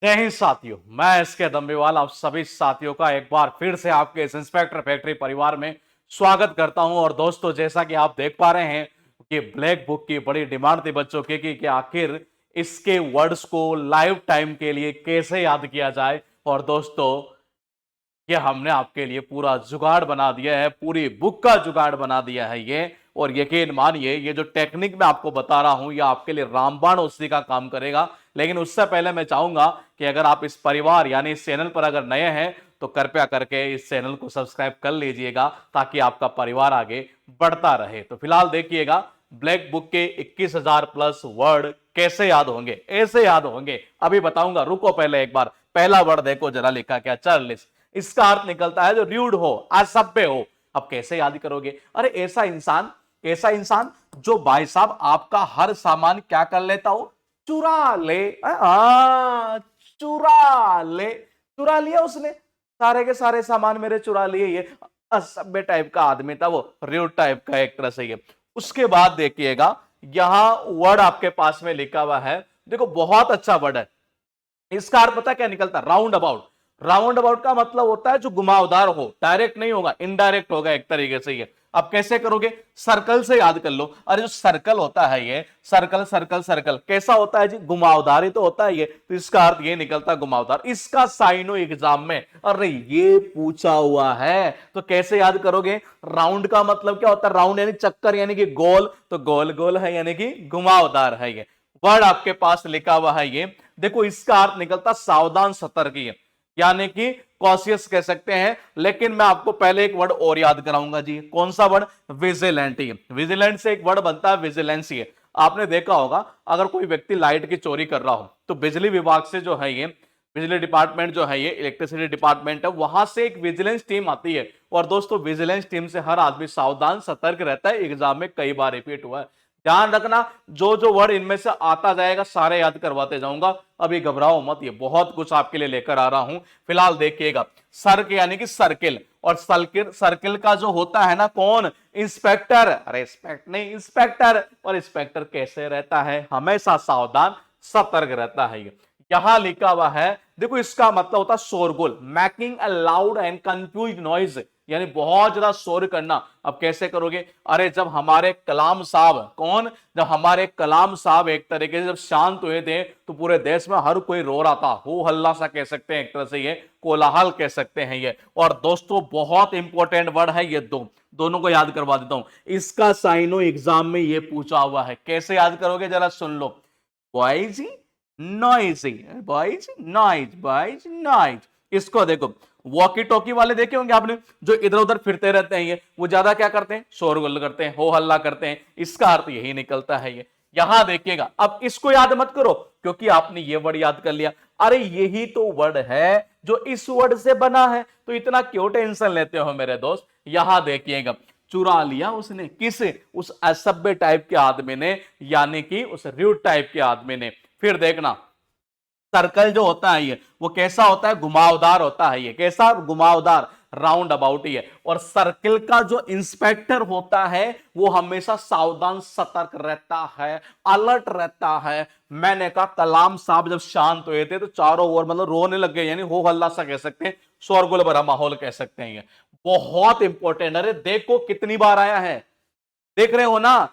जय हिंद साथियों, मैं इसके दम्बेवाल आप सभी साथियों का एक बार फिर से आपके इस इंस्पेक्टर फैक्ट्री परिवार में स्वागत करता हूं। और दोस्तों, जैसा कि आप देख पा रहे हैं कि ब्लैक बुक की बड़ी डिमांड थी बच्चों की कि आखिर इसके वर्ड्स को लाइफ टाइम के लिए कैसे याद किया जाए। और दोस्तों, ये हमने आपके लिए पूरा जुगाड़ बना दिया है, पूरी बुक का जुगाड़ बना दिया है ये। और यकीन मानिए, ये जो टेक्निक मैं आपको बता रहा हूं, ये आपके लिए रामबाण औषधि का काम करेगा। लेकिन उससे पहले मैं चाहूंगा कि अगर आप इस परिवार यानी इस चैनल पर अगर नए हैं तो कृपया करके इस चैनल को सब्सक्राइब कर लीजिएगा, ताकि आपका परिवार आगे बढ़ता रहे। तो फिलहाल देखिएगा, ब्लैक बुक के 21,000 प्लस वर्ड कैसे याद होंगे, ऐसे याद होंगे, अभी बताऊंगा। रुको, पहले एक बार पहला वर्ड देखो जरा, लिखा क्या, चर्लिस। इसका अर्थ निकलता है जो रूड हो, असभ्य हो। अब कैसे याद करोगे? अरे ऐसा इंसान जो भाई साहब आपका हर सामान क्या कर लेता हो, चुरा ले। चुरा ले, चुरा लिया उसने, सारे के सारे सामान मेरे चुरा लिए। ये असभ्य टाइप का आदमी था, वो रूड टाइप का एक तरह से ये। उसके बाद देखिएगा, यहां वर्ड आपके पास में लिखा हुआ है, देखो बहुत अच्छा वर्ड है। इसका अर्थ पता क्या निकलता है? Round about. राउंड अबाउट का मतलब होता है जो घुमावदार हो, डायरेक्ट नहीं होगा, इनडायरेक्ट होगा एक तरीके से ये। अब कैसे करोगे? सर्कल से याद कर लो। अरे जो सर्कल होता है ये, सर्कल सर्कल सर्कल कैसा होता है जी? घुमावदार ही तो होता है ये। तो इसका अर्थ ये निकलता है घुमावदार। इसका साइनो एग्जाम में अरे ये पूछा हुआ है, तो कैसे याद करोगे? राउंड का मतलब क्या होता है? राउंड यानी चक्कर, यानी कि गोल, तो गोल गोल है यानी कि घुमावदार है ये। वर्ड आपके पास लिखा हुआ है ये, देखो इसका अर्थ निकलता सावधान सतर्क, यानी कि कॉशियस कह सकते हैं। लेकिन मैं आपको पहले एक वर्ड और याद कराऊंगा जी। कौन सा वर्ड? विजिलेंट। विजिलेंट से एक वर्ड बनता है विजिलेंस। ये आपने देखा होगा, अगर कोई व्यक्ति लाइट की चोरी कर रहा हो तो बिजली विभाग से जो है ये, बिजली डिपार्टमेंट जो है ये, इलेक्ट्रिसिटी डिपार्टमेंट है, वहां से एक विजिलेंस टीम आती है। और दोस्तों, विजिलेंस टीम से हर आदमी सावधान सतर्क रहता है। एग्जाम में कई बार रिपीट हुआ है। ध्यान रखना, जो जो वर्ड इनमें से आता जाएगा सारे याद करवाते जाऊंगा। अभी घबराओ मत, ये बहुत कुछ आपके लिए लेकर आ रहा हूं। फिलहाल देखिएगा, सर्क यानी कि सर्किल। और सर्किल, सर्किल का जो होता है ना, कौन? इंस्पेक्टर। अरे इंस्पेक्ट नहीं, इंस्पेक्टर। और इंस्पेक्टर कैसे रहता है? हमेशा सावधान सतर्क रहता है। यहां लिखा हुआ है, देखो इसका मतलब होता है शोरगुल, making a loud and confuse noise, यानी बहुत ज्यादा शोर करना। अब कैसे करोगे? अरे जब हमारे कलाम साहब, कौन? जब हमारे कलाम साहब एक तरीके से जब शांत हुए थे तो पूरे देश में हर कोई रो रहा था, हो हल्ला सा कह सकते हैं एक तरह से, ये कोलाहल कह सकते हैं ये। और दोस्तों, बहुत इंपॉर्टेंट वर्ड है ये, दोनों को याद करवा देता हूं। इसका साइनो एग्जाम में ये पूछा हुआ है, कैसे याद करोगे जरा सुन लो। Boys noisy, boys noise, boys noise. इसको देखो, वॉकी टॉकी वाले देखे होंगे आपने, जो इधर उधर फिरते रहते हैं ये, वो ज्यादा क्या करते हैं? शोरगुल करते हैं, हो हल्ला करते हैं। इसका अर्थ यही निकलता है ये। यहां देखिएगा, अब इसको याद मत करो क्योंकि आपने ये वर्ड याद कर लिया। अरे यही तो वर्ड है जो इस वर्ड से बना है, तो इतना क्यों टेंशन लेते हो मेरे दोस्त? यहां देखिएगा, चुरा लिया उसने, किसे? उस असभ्य टाइप के आदमी ने, यानी कि उस रूड टाइप के आदमी ने। फिर देखना, सर्कल जो होता है ये, वो कैसा होता है? घुमावदार होता है ये। कैसा? घुमावदार, राउंड अबाउट ही है। और सर्किल का जो इंस्पेक्टर होता है वो हमेशा सावधान सतर्क रहता है, अलर्ट रहता है। मैंने कहा कलाम साहब जब शांत हुए थे तो चारों ओर मतलब रोने लग गए, यानी हो हल्ला सा कह सकते हैं, शोरगुल भरा माहौल कह सकते हैं ये। बहुत इंपॉर्टेंट। अरे देखो कितनी बार आया है, देख रहे हो ना?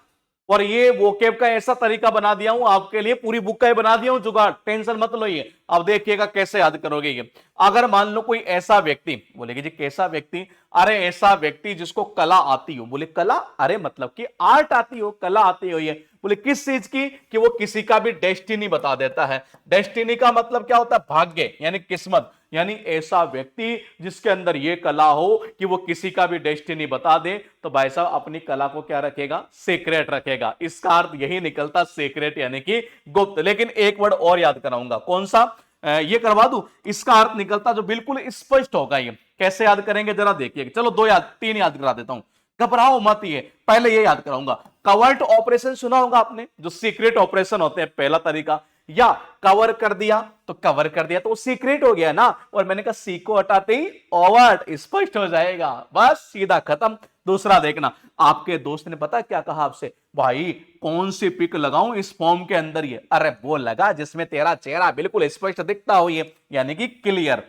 और ये वोकेब का ऐसा तरीका बना दिया हूं आपके लिए, पूरी बुक का ही बना दिया हूं जुगाड़, टेंशन मत लो ये। अब देखिएगा कैसे याद करोगे ये। अगर मान लो कोई ऐसा व्यक्ति, बोलेगे जी कैसा व्यक्ति? अरे ऐसा व्यक्ति जिसको कला आती हो। बोले कला? अरे मतलब कि आर्ट आती हो, कला आती हो ये। बोले किस चीज की? कि वो किसी का भी डेस्टिनी बता देता है। डेस्टिनी का मतलब क्या होता है? भाग्य, यानी किस्मत। यानी ऐसा व्यक्ति जिसके अंदर यह कला हो कि वो किसी का भी डेस्टिनी बता दे, तो भाई साहब अपनी कला को क्या रखेगा? सीक्रेट रखेगा। इसका अर्थ यही निकलता, सीक्रेट यानी कि गुप्त। लेकिन एक वर्ड और याद कराऊंगा, कौन सा? ये करवा दूं। इसका अर्थ निकलता जो बिल्कुल स्पष्ट होगा ये। कैसे याद करेंगे जरा देखिए, चलो तीन याद करा देता हूं, घबराओ मत। ये पहले ये याद कराऊंगा, कवर्ट ऑपरेशन सुना होगा आपने, जो सीक्रेट ऑपरेशन होते हैं, पहला तरीका। या कवर कर दिया, तो कवर कर दिया तो वो सीक्रेट हो गया ना। और मैंने कहा सी को हटाते ही ओवर्ट, स्पष्ट हो जाएगा, बस सीधा खत्म। दूसरा देखना, आपके दोस्त ने पता क्या कहा आपसे, भाई कौन सी पिक लगाऊं इस फॉर्म के अंदर, ये अरे वो लगा जिसमें तेरा चेहरा बिल्कुल स्पष्ट दिखता हो, ये यानी कि क्लियर।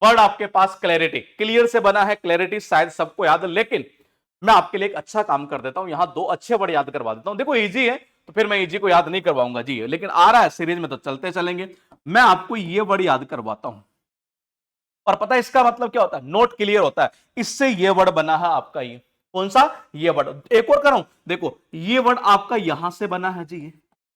वर्ड आपके पास क्लैरिटी, क्लियर से बना है, क्लैरिटी शायद सबको याद है, लेकिन मैं आपके लिए एक अच्छा काम कर देता हूं, यहां दो अच्छे वर्ड याद करवा देता हूं। देखो इजी है तो फिर मैं इजी को याद नहीं करवाऊंगा जी, लेकिन आ रहा है सीरीज में तो चलते चलेंगे। मैं आपको ये वर्ड याद करवाता हूं, और पता है इसका मतलब क्या होता है, नोट क्लियर होता है, इससे ये वर्ड बना है आपका, ये कौन सा, ये वर्ड। एक और कराऊं, देखो ये वर्ड आपका यहां से बना है जी, ये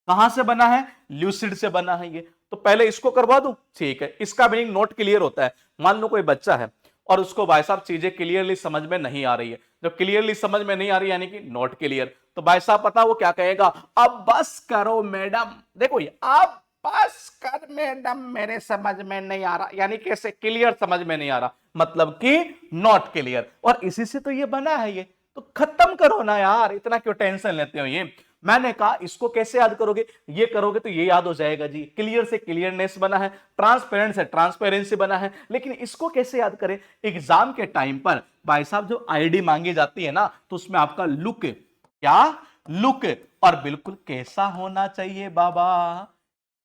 कहां से बना है, ल्यूसिड से बना है ये, तो पहले इसको करवा दूं, ठीक है। इसका मीनिंग नोट क्लियर होता है। मान लो कोई बच्चा है और उसको भाई साहब चीजें क्लियरली समझ में नहीं आ रही है, जब क्लियरली समझ में नहीं आ रही यानी कि नॉट क्लियर, तो भाई साहब पता वो क्या कहेगा, अब बस करो मैडम, देखो ये अब बस कर मैडम, मेरे समझ में नहीं आ रहा, यानी कैसे, क्लियर समझ में नहीं आ रहा, मतलब कि नॉट क्लियर। और इसी से तो ये बना है, ये तो खत्म करो ना यार, इतना क्यों टेंशन लेते हो। ये मैंने कहा इसको कैसे याद करोगे, ये करोगे तो ये याद हो जाएगा जी, क्लियर से क्लियरनेस बना है, ट्रांसपेरेंट से ट्रांसपेरेंसी बना है, लेकिन इसको कैसे याद करें, एग्जाम के टाइम पर भाई साहब जो आईडी मांगी जाती है ना, तो उसमें आपका लुक, क्या लुक, और बिल्कुल कैसा होना चाहिए बाबा,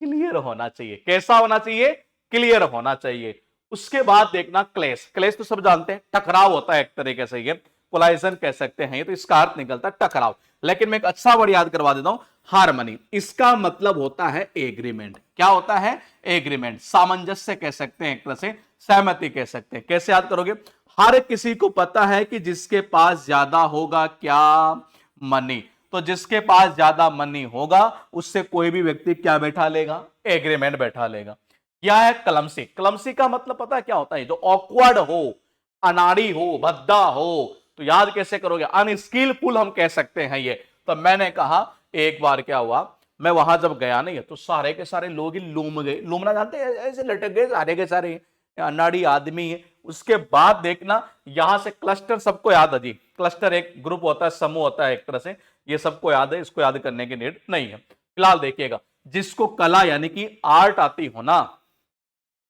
क्लियर होना चाहिए, कैसा होना चाहिए, क्लियर होना चाहिए। उसके बाद देखना क्लेश, क्लेश तो सब जानते हैं, टकराव होता है एक तरीके से, ये कोलाइजन कह सकते हैं, ये तो इसका अर्थ निकलता है टकराव। लेकिन मैं एक अच्छा वर्ड याद करवा देता हूं, हार्मनी, इसका मतलब होता है एग्रीमेंट। क्या होता है, एग्रीमेंट, सामंजस्य कह सकते हैं, एक तरह से सहमति कह सकते हैं। कैसे याद करोगे, हर किसी को पता है कि जिसके पास ज्यादा होगा क्या, मनी, तो जिसके पास ज्यादा मनी होगा उससे कोई भी व्यक्ति क्या बैठा लेगा, एग्रीमेंट बैठा लेगा। क्या है क्लमसी, क्लमसी का मतलब पता है क्या होता है, जो ऑकवर्ड हो, अनाड़ी हो, भद्दा हो, तो याद कैसे करोगे, अनस्किलफुल हम कह सकते हैं ये। तो मैंने कहा एक बार क्या हुआ, मैं वहां जब गया नहीं तो सारे के सारे लोग ही लूम गए, लूमना जानते हैं, ऐसे लटक गए सारे के सारे, अनाड़ी आदमी है। उसके बाद देखना यहां से क्लस्टर सबको याद है जी, क्लस्टर एक ग्रुप होता है, समूह होता है एक तरह से, ये सबको याद है, इसको याद करने की नीड नहीं है। फिलहाल देखिएगा, जिसको कला यानी कि आर्ट आती हो ना,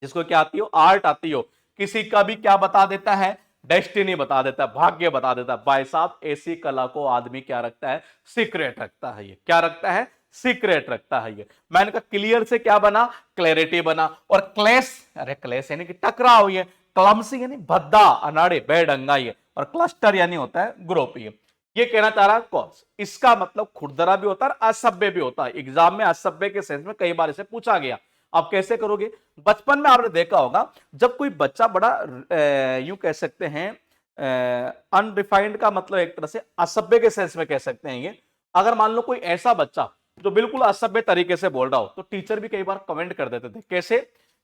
जिसको क्या आती हो, आर्ट आती हो, किसी का भी क्या बता देता है, डेस्टिनी बता देता है, भाग्य बता देता है। भाई साहब ऐसी कला को आदमी क्या रखता है, सीक्रेट रखता है, ये क्या रखता है, सीक्रेट रखता है ये। मैंने कहा क्लियर से क्या बना, क्लैरिटी बना, और क्लेश, अरे क्लेश यानी कि टकराव, ये क्लमसी यानी भद्दा, अनाड़े, बेढंगा, ये और क्लस्टर यानी होता है ग्रुप। ये कहना चाह रहा है कॉज, इसका मतलब खुरदरा भी होता है, असभ्य भी होता है। एग्जाम में असभ्य के सेंस में कई बार इसे पूछा गया। आप कैसे करोगे, बचपन में आपने देखा होगा जब कोई बच्चा बड़ा यूं कह सकते हैं अनरिफाइंड का मतलब एक तरह से असभ्य के सेंस में कह सकते हैं ये, अगर मान लो कोई ऐसा बच्चा जो बिल्कुल असभ्य तरीके से बोल रहा हो, तो टीचर भी कई बार कमेंट कर देते थे, कैसे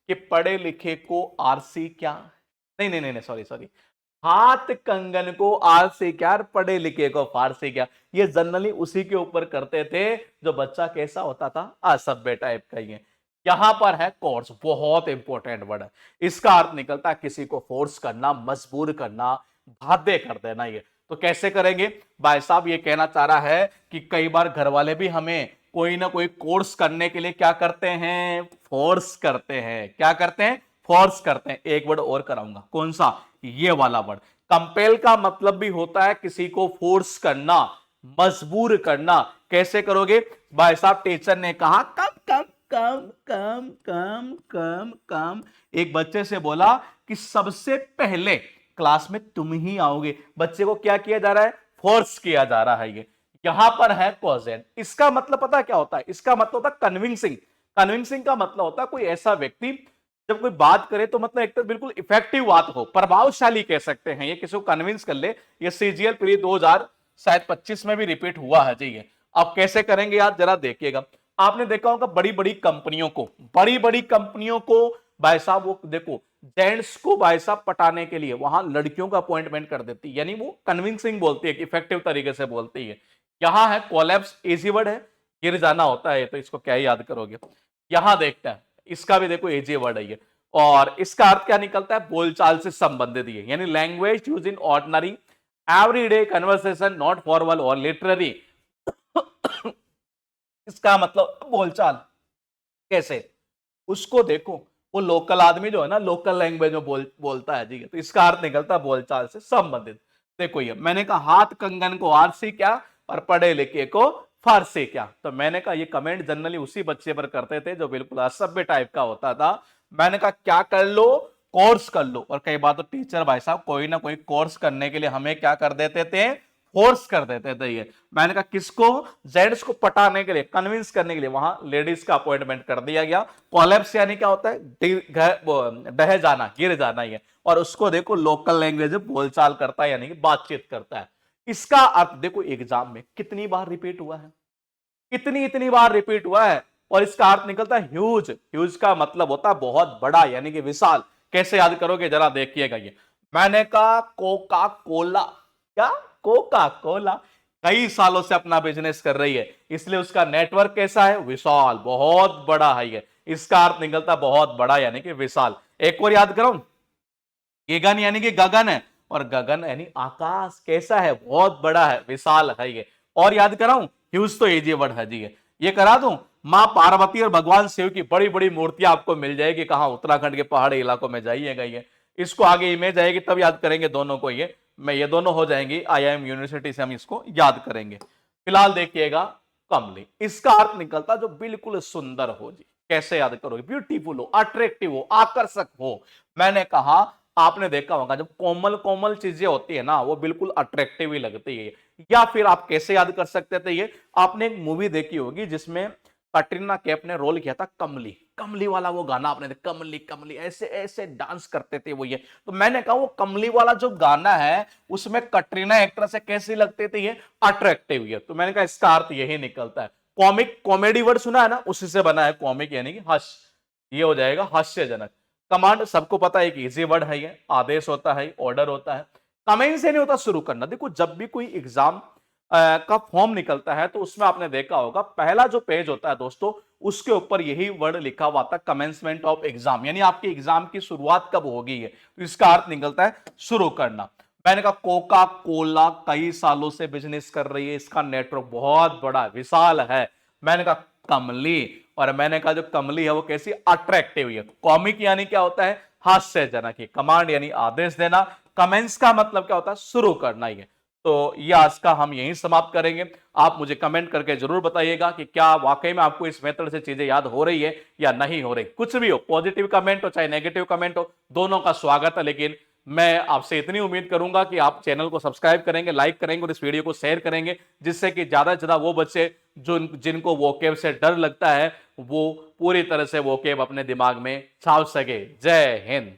कि पढ़े लिखे को आरसी क्या, नहीं नहीं नहीं सॉरी सॉरी, हाथ कंगन को आरसी क्या, पढ़े लिखे को फारसी क्या। ये जनरली उसी के ऊपर करते थे जो बच्चा कैसा होता था, असभ्य टाइप का। ये यहां पर है कोर्स, बहुत इंपॉर्टेंट वर्ड है, इसका अर्थ निकलता है किसी को फोर्स करना, मजबूर करना, बाध्य कर देना। ये तो कैसे करेंगे भाई साहब, ये कहना चाह रहा है कि कई बार घर वाले भी हमें कोई ना कोई कोर्स करने के लिए क्या करते हैं, फोर्स करते हैं। क्या करते हैं, फोर्स करते हैं। एक वर्ड और कराऊंगा, कौन सा, ये वाला वर्ड। कंपेल का मतलब भी होता है किसी को फोर्स करना, मजबूर करना। कैसे करोगे भाई साहब, टीचर ने कहा कम कम कम कम कम कम कम, एक बच्चे से बोला कि सबसे पहले क्लास में तुम ही आओगे। बच्चे को क्या किया जा रहा है, फोर्स किया जा रहा है। ये यहां पर है कॉजेंट, इसका मतलब पता क्या होता है, इसका मतलब होता है कन्विंसिंग। कन्विंसिंग का मतलब होता है कोई ऐसा व्यक्ति जब कोई बात करे तो मतलब एक तो बिल्कुल इफेक्टिव बात हो, प्रभावशाली कह सकते हैं, ये किसी को कन्विंस कर ले। ये सीजीएल प्री 2025 में भी रिपीट हुआ है जी। ये अब कैसे करेंगे यार, जरा देखिएगा। आपने देखा होगा बड़ी बड़ी कंपनियों को, बड़ी बड़ी कंपनियों को भाई साहब, वो देखो जेंट्स को भाई साहब पटाने के लिए वहां लड़कियों का अपॉइंटमेंट कर देती है, यानी वो कन्विंसिंग बोलती है, इफेक्टिव तरीके से बोलती है। यहां है कोलैप्स, इजी वर्ड है, गिर जाना होता है, तो इसको क्या ही याद करोगे। यहां देखते हैं, इसका भी देखो इजी वर्ड है ये, और इसका अर्थ क्या निकलता है, बोलचाल से संबंधित ये, यानी language use in ordinary everyday conversation, not formal और लिटरेरी। इसका मतलब बोलचाल, कैसे, उसको देखो वो लोकल आदमी जो है ना, लोकल लैंग्वेज में बोलता है जी, तो इसका अर्थ निकलता है बोलचाल से संबंधित। देखो ये मैंने कहा हाथ कंगन को आरसी क्या और पढ़े लिखे को फारसी क्या। तो मैंने कहा ये कमेंट जनरली उसी बच्चे पर करते थे जो बिल्कुल असभ्य टाइप का होता था। मैंने कहा क्या कर लो, कोर्स कर लो। और कई बार तो टीचर भाई साहब कोई ना कोई कोर्स करने के लिए हमें क्या कर देते थे, फोर्स कर देते थे। ये मैंने कहा किसको, जेंट्स को पटाने के लिए, कन्विंस करने के लिए वहां लेडीज का अपॉइंटमेंट कर दिया गया। कोलैप्स यानी क्या होता है, ढह जाना, गिर जाना ही है। और उसको देखो लोकल लैंग्वेज में बोलचाल करता है यानी कि बातचीत करता है। इसका अर्थ देखो एग्जाम में कितनी बार रिपीट हुआ है, इतनी बार रिपीट हुआ है। और इसका अर्थ निकलता है ह्यूज। ह्यूज का मतलब होता है बहुत बड़ा यानी कि विशाल। कैसे याद करोगे जरा देखिएगा। ये मैंने कहा कोका कोला, क्या कोका कोला कई सालों से अपना बिजनेस कर रही है, इसलिए उसका नेटवर्क कैसा है, विशाल, बहुत बड़ा है। ये इसका अर्थ निकलता बहुत बड़ा यानी कि विशाल। एक और याद करो, गगन यानी कि गगन है, और गगन यानी आकाश, कैसा है, बहुत बड़ा है, विशाल है ये। और याद कराऊं, ह्यूज तो इजी वर्ड है जी। ये करा दूं, मां पार्वती और भगवान शिव की बड़ी बड़ी मूर्तियां आपको मिल जाएगी। कहां, उत्तराखंड के पहाड़ी इलाकों में जाइएगा। ये इसको आगे इमेज आएगी तब याद करेंगे दोनों को। ये दोनों हो जाएंगी, IIM यूनिवर्सिटी से हम इसको याद करेंगे। फिलहाल देखिएगा कमली, इसका अर्थ निकलता जो बिल्कुल सुंदर हो जी। कैसे याद करोगे, ब्यूटीफुल हो, अट्रैक्टिव हो, आकर्षक हो। मैंने कहा आपने देखा होगा जब कोमल कोमल चीजें होती है ना वो बिल्कुल अट्रैक्टिव ही लगती है। या फिर आप कैसे याद कर सकते थे, ये आपने एक मूवी देखी होगी जिसमें कटरीना कैफ ने रोल किया था कमली। कमली वाला वो गाना आपने देखा, कमली कमली ऐसे ऐसे डांस करते थे वो। ये तो मैंने कहा वो कमली वाला जो गाना है उसमें कटरीना एक्ट्रेस कैसी लगती थी, ये अट्रैक्टिव। है तो मैंने कहा इसका अर्थ यही निकलता है। कॉमिक, कॉमेडी वर्ड सुना है ना, उसी से बना है कॉमिक यानी कि हास्य। ये हो जाएगा हास्यजनक। कमांड सबको पता है कि इजी वर्ड है, ये आदेश होता है, ऑर्डर होता है। कमेंट से नहीं होता शुरू करना। देखो जब भी कोई एग्जाम का फॉर्म निकलता है तो उसमें आपने देखा होगा पहला जो पेज होता है दोस्तों उसके ऊपर यही वर्ड लिखा हुआ था, कमेंसमेंट ऑफ एग्जाम, यानी आपके एग्जाम की शुरुआत कब होगी है। तो इसका अर्थ निकलता है शुरू करना। मैंने कहा कोका कोला कई सालों से बिजनेस कर रही है, इसका नेटवर्क बहुत बड़ा विशाल है। मैंने कहा कमली, और मैंने कहा जो कमली है वो कैसी, अट्रैक्टिव है। कॉमिक यानी क्या होता है, हास्यजनक। है कमांड यानी आदेश देना। कमेंट्स का मतलब क्या होता है, शुरू करना ही है। तो ये आज का हम यहीं समाप्त करेंगे। आप मुझे कमेंट करके जरूर बताइएगा कि क्या वाकई में आपको इस मेथड से चीजें याद हो रही है या नहीं हो रही। कुछ भी हो, पॉजिटिव कमेंट हो चाहे नेगेटिव कमेंट हो, दोनों का स्वागत है। लेकिन मैं आपसे इतनी उम्मीद करूंगा कि आप चैनल को सब्सक्राइब करेंगे, लाइक करेंगे और इस वीडियो को शेयर करेंगे, जिससे कि ज्यादा से ज्यादा वो बच्चे जो जिनको वोकेब से डर लगता है वो पूरी तरह से वोकेब अपने दिमाग में छाप सके। जय हिंद।